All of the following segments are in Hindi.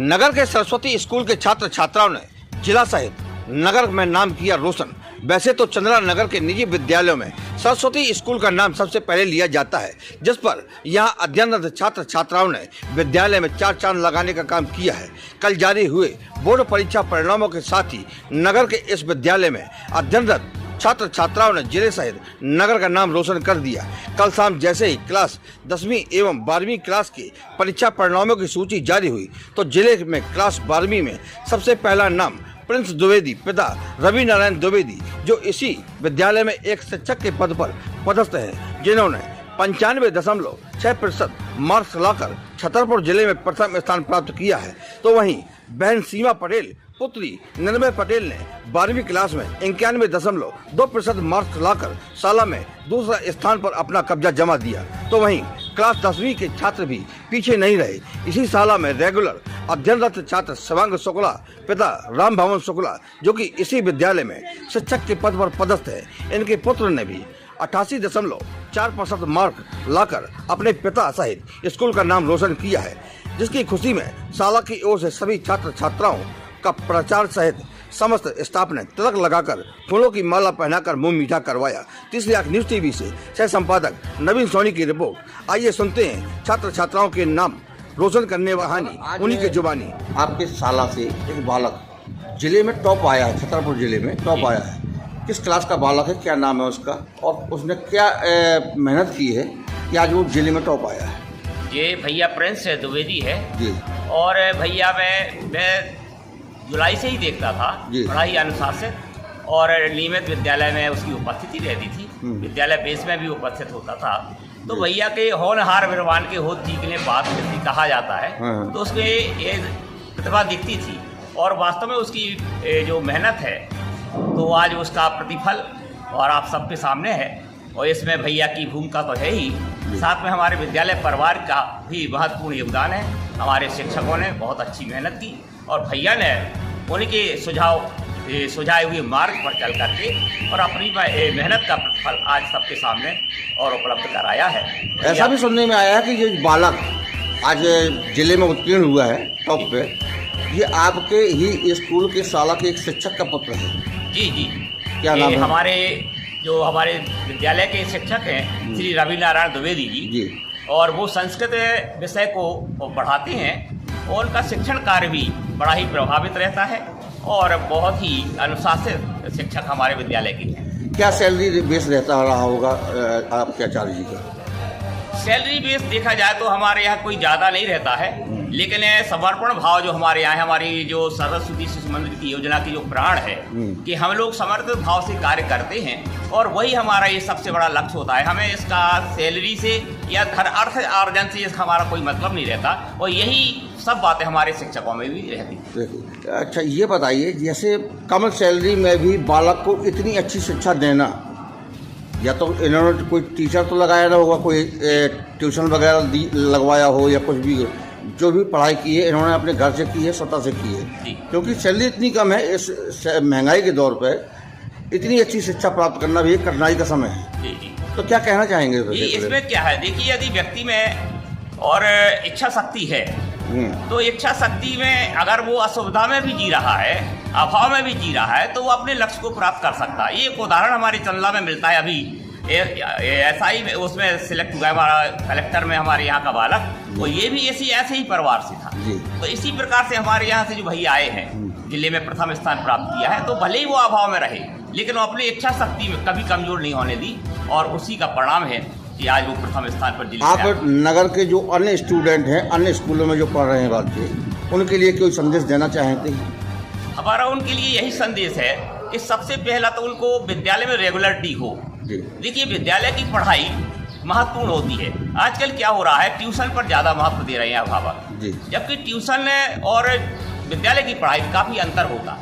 नगर के सरस्वती स्कूल के छात्र छात्राओं ने जिला सहित नगर में नाम किया रोशन। वैसे तो चंद्रा नगर के निजी विद्यालयों में सरस्वती स्कूल का नाम सबसे पहले लिया जाता है, जिस पर यहां अध्ययनरत छात्र छात्राओं ने विद्यालय में चार चांद लगाने का काम किया है। कल जारी हुए बोर्ड परीक्षा परिणामों के साथ ही नगर के इस विद्यालय में अध्ययनरत छात्र छात्राओं ने जिले सहित नगर का नाम रोशन कर दिया। कल शाम जैसे ही क्लास 10वीं एवं 12वीं क्लास की परीक्षा परिणामों की सूची जारी हुई तो जिले में क्लास 12वीं में सबसे पहला नाम प्रिंस द्विवेदी पिता रवि नारायण द्विवेदी, जो इसी विद्यालय में एक शिक्षक के पद पर पदस्थ हैं, जिन्होंने 95.6% मार्क्स लाकर छतरपुर जिले में प्रथम स्थान प्राप्त किया है। तो वहीं बहन सीमा पटेल पुत्री निर्मय पटेल ने 12वीं क्लास में 91.2% मार्क्स लाकर शाला में दूसरा स्थान पर अपना कब्जा जमा दिया। तो वहीं क्लास 10वीं के छात्र भी पीछे नहीं रहे। इसी शाला में रेगुलर अध्ययनरत छात्र शिवांग शुक्ला पिता राम भवन शुक्ला, जो कि इसी विद्यालय में शिक्षक के पद पर पदस्थ है, इनके पुत्र ने भी 88.4% मार्क लाकर अपने पिता सहित स्कूल का नाम रोशन किया है, जिसकी खुशी में शाला की ओर से सभी छात्र छात्राओं का प्रचार सहित समस्त स्टाफ ने तिलक लगाकर फूलों की माला पहनाकर मुंह मीठा करवाया। तीसरी आंख न्यूज टीवी से सह संपादक नवीन सोनी की रिपोर्ट। आइए सुनते हैं छात्र छात्राओं के नाम रोशन करने वाली उन्हीं के जुबानी। आपके शाला से एक बालक जिले में टॉप आया है, छतरपुर जिले में टॉप आया है। किस क्लास का बालक है, क्या नाम है उसका और उसने क्या मेहनत की है कि आज वो जिले में टॉप आया है? ये भैया प्रिंस द्विवेदी है जी। और भैया मैं जुलाई से ही देखता था, पढ़ाई अनुशासित और नियमित विद्यालय में उसकी उपस्थिति रहती थी। विद्यालय बेस में भी उपस्थित होता था। तो भैया के होनहार विद्वान के होत थी के लिए बात कहा जाता है, तो उसमें ये प्रतिभा दिखती थी और वास्तव में उसकी जो मेहनत है तो आज उसका प्रतिफल और आप सबके सामने है। और इसमें भैया की भूमिका तो है ही, साथ में हमारे विद्यालय परिवार का भी महत्वपूर्ण योगदान है। हमारे शिक्षकों ने बहुत अच्छी मेहनत की और भैया ने उनके सुझाए हुए मार्ग पर चल करके और अपनी मेहनत का प्रतिफल आज सबके सामने और उपलब्ध कराया है। ऐसा भी सुनने में आया है कि ये बालक आज जिले में उत्तीर्ण हुआ है टॉप पे, ये आपके ही स्कूल के शाला के एक शिक्षक का पुत्र है। जी जी। क्या नाम है? हमारे विद्यालय के शिक्षक हैं श्री रवि नारायण द्विवेदी जी, और वो संस्कृत विषय को पढ़ाते हैं और उनका शिक्षण कार्य भी बड़ा ही प्रभावित रहता है और बहुत ही अनुशासित शिक्षक हमारे विद्यालय के हैं। क्या सैलरी बेस रहता रहा होगा आपके आचार्य जी का? सैलरी बेस देखा जाए तो हमारे यहाँ कोई ज़्यादा नहीं रहता है, लेकिन समर्पण भाव जो हमारे यहाँ है, हमारी जो सरस्वती शिशु मंदिर की योजना की जो प्राण है कि हम लोग समर्पित भाव से कार्य करते हैं और वही हमारा ये सबसे बड़ा लक्ष्य होता है। हमें इसका सैलरी से या अर्थ अर्जन से इसका हमारा कोई मतलब नहीं रहता और यही सब बातें हमारे शिक्षकों में भी रहती। अच्छा, ये बताइए, जैसे कम सैलरी में भी बालक को इतनी अच्छी शिक्षा देना, या तो इन्होंने कोई टीचर तो लगाया ना होगा, कोई ट्यूशन वगैरह लगवाया हो या कुछ भी, जो भी पढ़ाई की है इन्होंने अपने घर से की है, स्वतः से की है, क्योंकि सैलरी इतनी कम है। इस महंगाई के दौर पर इतनी अच्छी शिक्षा प्राप्त करना भी एक कठिनाई का समय है। जी जी। तो क्या कहना चाहेंगे इसमें? क्या है, देखिए, यदि व्यक्ति में और इच्छा शक्ति है तो इच्छा शक्ति में अगर वो असुविधा में भी जी रहा है, अभाव में भी जी रहा है, तो वो अपने लक्ष्य को प्राप्त कर सकता है। ये एक उदाहरण हमारे चंदला में मिलता है अभी, ऐसा ही उसमें सिलेक्ट हुआ है हमारा कलेक्टर में हमारे यहाँ का बालक, तो ये भी ऐसे ही परिवार से था। तो इसी प्रकार से हमारे यहाँ से जो भैया आए हैं जिले में प्रथम स्थान प्राप्त किया है, तो भले ही वो अभाव में रहे लेकिन वो अपनी इच्छा शक्ति में कभी कमजोर नहीं होने दी और उसी का परिणाम है कि आज वो प्रथम स्थान पर जिले। आप नगर के जो अन्य स्टूडेंट हैं, अन्य स्कूलों में जो पढ़ रहे हैं बच्चे, उनके लिए कोई संदेश देना चाहते हैं? हमारा उनके लिए यही संदेश है कि सबसे पहला तो उनको विद्यालय में रेगुलरिटी हो। देखिए, विद्यालय की पढ़ाई महत्वपूर्ण होती है। आजकल क्या हो रहा है, ट्यूशन पर ज़्यादा महत्व दे रहे हैं अभिभावक, जबकि ट्यूशन और विद्यालय की पढ़ाई काफ़ी अंतर होगा।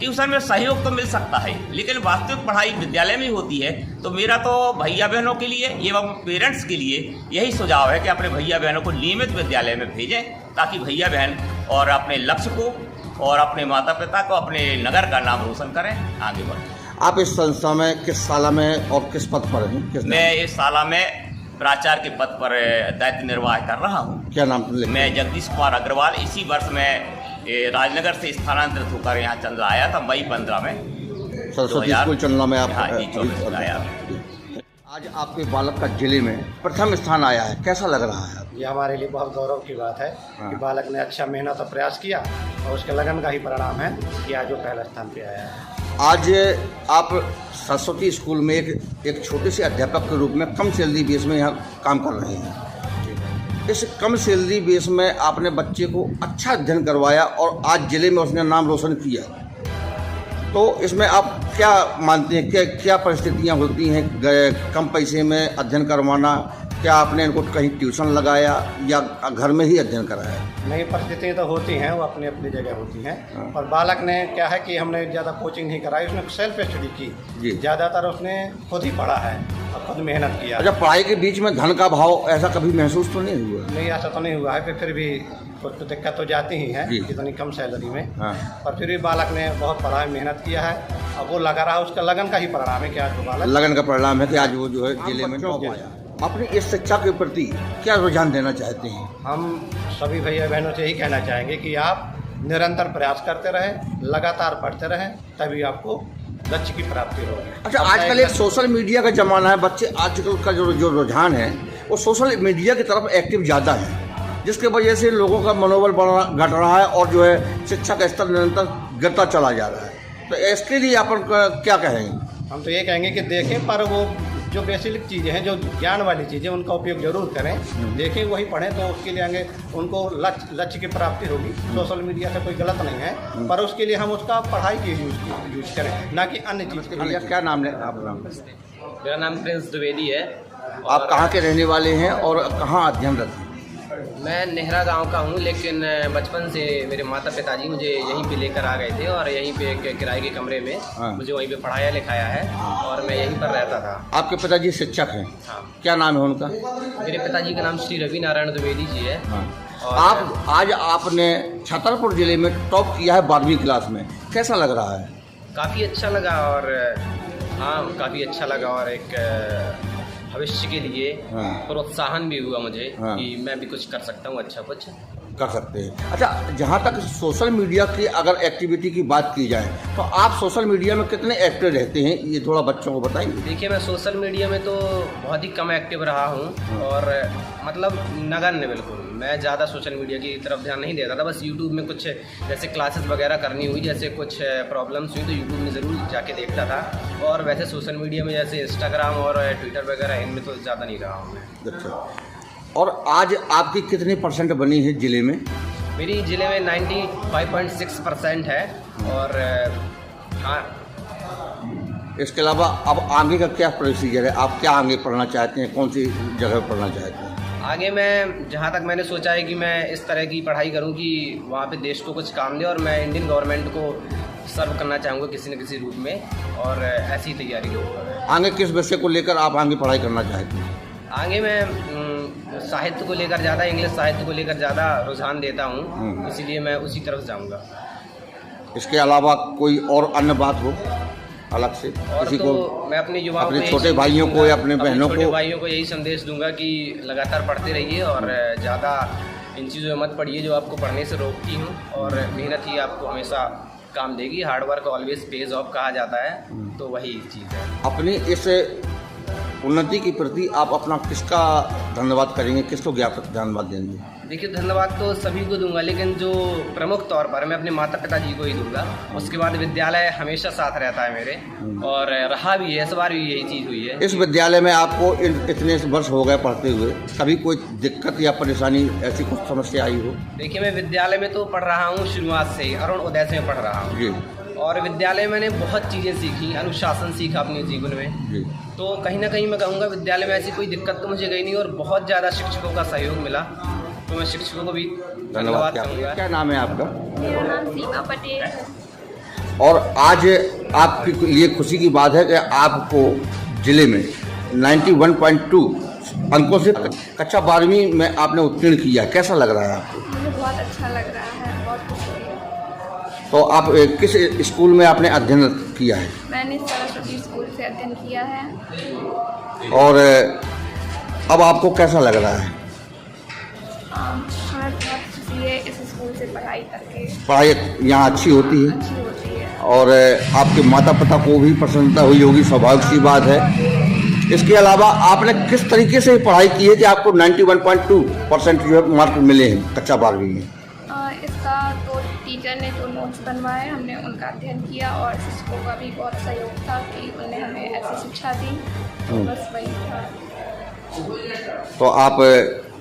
ट्यूशन में सहयोग तो मिल सकता है लेकिन वास्तविक पढ़ाई विद्यालय में होती है। तो मेरा तो भैया बहनों के लिए एवं पेरेंट्स के लिए यही सुझाव है कि अपने भैया बहनों को नियमित विद्यालय में भेजें, ताकि भैया बहन और अपने लक्ष्य को और अपने माता पिता को, अपने नगर का नाम रोशन करें, आगे बढ़ें। आप इस संस्था में किस शाला में और किस पद पर हैं? मैं इस शाला में प्राचार्य के पद पर दायित्व निर्वाह कर रहा हूँ। क्या नाम? मैं जगदीश कुमार अग्रवाल। इसी वर्ष में ये राजनगर से स्थानांतरित होकर यहाँ चंद्रा आया था मई 15 में। सरस्वती स्कूल चंदना में आप हाँ जी, 24 में आया। आज आपके बालक का जिले में प्रथम स्थान आया है, कैसा लग रहा है? ये हमारे लिए बहुत गौरव की बात है कि बालक ने अच्छा मेहनत और प्रयास किया और उसके लगन का ही परिणाम है कि आज वो पहला स्थान पे आया है। आज आप सरस्वती स्कूल में एक छोटे से अध्यापक के रूप में कम सैलरी बेस में यहाँ काम कर रहे हैं। इस कम सैलरी बेस में आपने बच्चे को अच्छा अध्ययन करवाया और आज जिले में उसने नाम रोशन किया, तो इसमें आप क्या मानते हैं, क्या परिस्थितियाँ होती हैं कम पैसे में अध्ययन करवाना? क्या आपने इनको कहीं ट्यूशन लगाया या घर में ही अध्ययन कराया? नई परिस्थितियाँ तो होती हैं, वो अपनी अपनी जगह होती हैं। और बालक ने क्या है कि हमने ज़्यादा कोचिंग नहीं कराई, उसने सेल्फ स्टडी की, ज़्यादातर उसने खुद ही पढ़ा है और खुद मेहनत किया। अच्छा, पढ़ाई के बीच में धन का भाव ऐसा कभी महसूस तो नहीं हुआ? नहीं, ऐसा तो नहीं हुआ है, फिर भी कुछ तो दिक्कत तो जाती ही है इतनी कम सैलरी में। पर फिर भी बालक ने बहुत पढ़ा है, मेहनत किया है, अब वो लगा रहा, उसका लगन का ही परिणाम है कि आज वो बालक लगन का परिणाम है कि आज वो जो है जिले में टॉप आया। अपनी इस शिक्षा के प्रति क्या रुझान देना चाहते हैं? हम सभी भैया बहनों से यही कहना चाहेंगे कि आप निरंतर प्रयास करते रहें, लगातार पढ़ते रहें, तभी आपको लक्ष्य की प्राप्ति होगी। अच्छा, आजकल एक सोशल मीडिया का ज़माना है, बच्चे आजकल का जो रुझान है वो सोशल मीडिया की तरफ एक्टिव ज़्यादा है, जिसके वजह से लोगों का मनोबल घट रहा है और जो है शिक्षा का स्तर निरंतर गिरता चला जा रहा है। तो इसके लिए अपन क्या कहेंगे? हम तो ये कहेंगे कि देखें, पर वो जो बेसिक चीज़ें हैं, जो ज्ञान वाली चीज़ें, उनका उपयोग जरूर करें। देखें, वही पढ़ें, तो उसके लिए आगे उनको लक्ष्य की प्राप्ति होगी। सोशल मीडिया से कोई गलत नहीं है, पर उसके लिए हम उसका पढ़ाई के यूज करें, ना कि अन्य चीज़ के लिए। क्या नाम है आपका? मेरा नाम प्रिंस द्विवेदी है। आप कहाँ के रहने वाले हैं और कहाँ अध्ययनरत हैं? मैं नेहरा गांव का हूँ, लेकिन बचपन से मेरे माता पिताजी मुझे यहीं पे लेकर आ गए थे और यहीं पे एक किराए के कमरे में मुझे वहीं पे पढ़ाया लिखाया है और मैं यहीं पर रहता था। आपके पिताजी शिक्षक हैं? हाँ। क्या नाम है उनका? मेरे पिताजी का नाम श्री रवि नारायण द्विवेदी जी है। और आज आपने छतरपुर जिले में टॉप किया है 12वीं क्लास में, कैसा लग रहा है? काफ़ी अच्छा लगा और हाँ, काफ़ी अच्छा लगा और एक भविष्य के लिए प्रोत्साहन भी हुआ मुझे कि मैं भी कुछ कर सकता हूँ, अच्छा कुछ कर सकते हैं। अच्छा, जहाँ तक सोशल मीडिया की अगर एक्टिविटी की बात की जाए तो आप सोशल मीडिया में कितने एक्टिव रहते हैं, ये थोड़ा बच्चों को बताएंगे? देखिए, मैं सोशल मीडिया में तो बहुत ही कम एक्टिव रहा हूँ और मतलब नगण्य, बिल्कुल मैं ज़्यादा सोशल मीडिया की तरफ ध्यान नहीं देता था। बस यूट्यूब में कुछ जैसे क्लासेस वगैरह करनी हुई, जैसे कुछ प्रॉब्लम्स हुई तो यूट्यूब में ज़रूर जाके देखता था। और वैसे सोशल मीडिया में जैसे इंस्टाग्राम और ट्विटर वगैरह, इनमें तो ज़्यादा नहीं रहा हूँ मैं। अच्छा, और आज आपकी कितनी % बनी है जिले में? मेरी ज़िले में 95.6% है। और हाँ, इसके अलावा अब आगे का क्या प्रोसीजर है? आप क्या आगे पढ़ना चाहते हैं, कौन सी जगह पढ़ना चाहते हैं? आगे मैं जहाँ तक मैंने सोचा है कि मैं इस तरह की पढ़ाई करूँ कि वहाँ पे देश को कुछ काम दे और मैं इंडियन गवर्नमेंट को सर्व करना चाहूँगा किसी न किसी रूप में, और ऐसी तैयारी करूँगा। आगे किस विषय को लेकर आप आगे पढ़ाई करना चाहते हैं? आगे मैं साहित्य को लेकर ज़्यादा, इंग्लिश साहित्य को लेकर ज़्यादा रुझान देता हूँ, इसीलिए मैं उसी तरफ जाऊँगा। इसके अलावा कोई और अन्य बात हो अलग से किसी तो को? मैं अपने युवाओं अपने छोटे भाइयों को या अपने बहनों को? छोटे भाइयों को यही संदेश दूंगा कि लगातार पढ़ते रहिए और ज़्यादा इन चीज़ों में मत पढ़िए जो आपको पढ़ने से रोकती हूँ, और मेहनत ही आपको हमेशा काम देगी। Hard work always page of कहा जाता है, तो वही चीज़ है। अपनी इस उन्नति के प्रति आप अपना किसका धन्यवाद करेंगे, किसको धन्यवाद देंगे? देखिए, धन्यवाद तो सभी को दूंगा, लेकिन जो प्रमुख तौर पर मैं अपने माता पिताजी को ही दूंगा। उसके बाद विद्यालय हमेशा साथ रहता है मेरे, और रहा भी है, इस बार भी यही चीज़ हुई है। इस विद्यालय में आपको इतने वर्ष हो गए पढ़ते हुए, कभी कोई दिक्कत या परेशानी ऐसी कुछ समस्या आई हो? देखिए, मैं विद्यालय में तो पढ़ रहा हूँ शुरुआत से ही, अरुण उदय से पढ़ रहा हूँ जी। और विद्यालय में मैंने बहुत चीज़ें सीखी, अनुशासन सीखा अपने जीवन में जी। तो कहीं ना कहीं मैं कहूँगा विद्यालय में ऐसी कोई दिक्कत तो मुझे गई नहीं, और बहुत ज़्यादा शिक्षकों का सहयोग मिला, तो मैं शिक्षकों को भी धन्यवाद करूँगा। क्या नाम है आपका? मेरा नाम सीमा पटेल है। और आज आपके लिए खुशी की बात है कि आपको जिले में 91.2 अंकों से कक्षा 12वीं में आपने उत्तीर्ण किया, कैसा लग रहा है आपको? मुझे बहुत अच्छा लग रहा है, बहुत खुशी है। तो आप किस स्कूल में आपने अध्ययन किया है? मैंने सरस्वती स्कूल से अध्ययन किया है। और अब आपको कैसा लग रहा है? हमें बहुत खुशी है इस स्कूल से पढ़ाई करके पढ़ाई यहाँ अच्छी होती है अच्छी होती है। और आपके माता पिता को भी प्रसन्नता हुई होगी, स्वाभाविक सी बात है। इसके अलावा आपने किस तरीके से पढ़ाई की है कि आपको 91.2% जो है मार्क मिले हैं कक्षा 12वीं में? इसका तो टीचर ने जो नोट्स बनवाए हमने उनका अध्ययन किया और शिक्षकों का भी बहुत सहयोग था कि उन्होंने हमें ऐसी शिक्षा दी, तो बस वही था। तो आप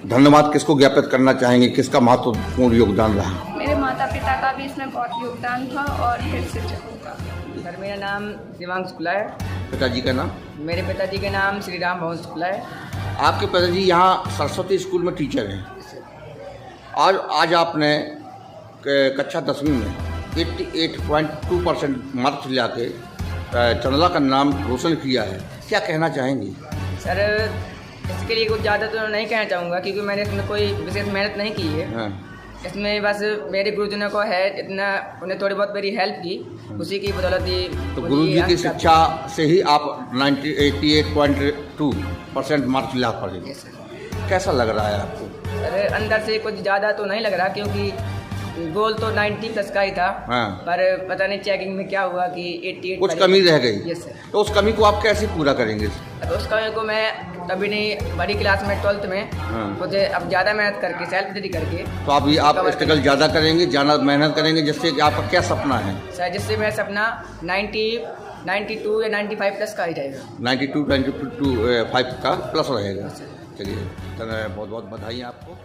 धन्यवाद किसको ज्ञापित करना चाहेंगे, किसका महत्वपूर्ण योगदान रहा? मेरे माता पिता का भी इसमें बहुत योगदान था और फिर शिक्षकों का। सर मेरा नाम दिवांग शुक्ला है। पिताजी का नाम? मेरे पिताजी के नाम श्री राम भवन शुक्ला है। आपके पिताजी यहाँ सरस्वती स्कूल में टीचर हैं और आज आपने कक्षा 10वीं में 88.2% मार्क्स ला के चंदला का नाम रोशन किया है, क्या कहना चाहेंगी? सर इसके लिए कुछ ज़्यादा तो नहीं कहना चाहूँगा क्योंकि मैंने इसमें कोई विशेष मेहनत नहीं की है। हाँ। इसमें बस मेरे गुरुजनों को है इतना, उन्हें थोड़ी बहुत मेरी हेल्प की, उसी की बदौलत ही। तो गुरुजी की शिक्षा से ही आप 88.2% मार्क्स ला पाए। कैसा लग रहा है आपको? सर अंदर से कुछ ज़्यादा तो नहीं लग रहा क्योंकि गोल तो 90+ का ही था। हाँ। पर पता नहीं चेकिंग में क्या हुआ कि 88 कुछ कमी रह गई। Yes sir. तो उस कमी को आप कैसे पूरा करेंगे? अब उस कमी को मैं तभी नहीं, बड़ी क्लास में 12th में मुझे अब ज़्यादा मेहनत करके सेल्फ स्टडी करके। तो अभी आप स्ट्रगल ज़्यादा करेंगे, ज़्यादा मेहनत करेंगे, जिससे कि आपका क्या सपना है? सर जिससे मेरा सपना 92 या 95+ का ही रहेगा। 92, 92, 5 का प्लस रहेगा। चलिए बहुत बहुत बधाई आपको।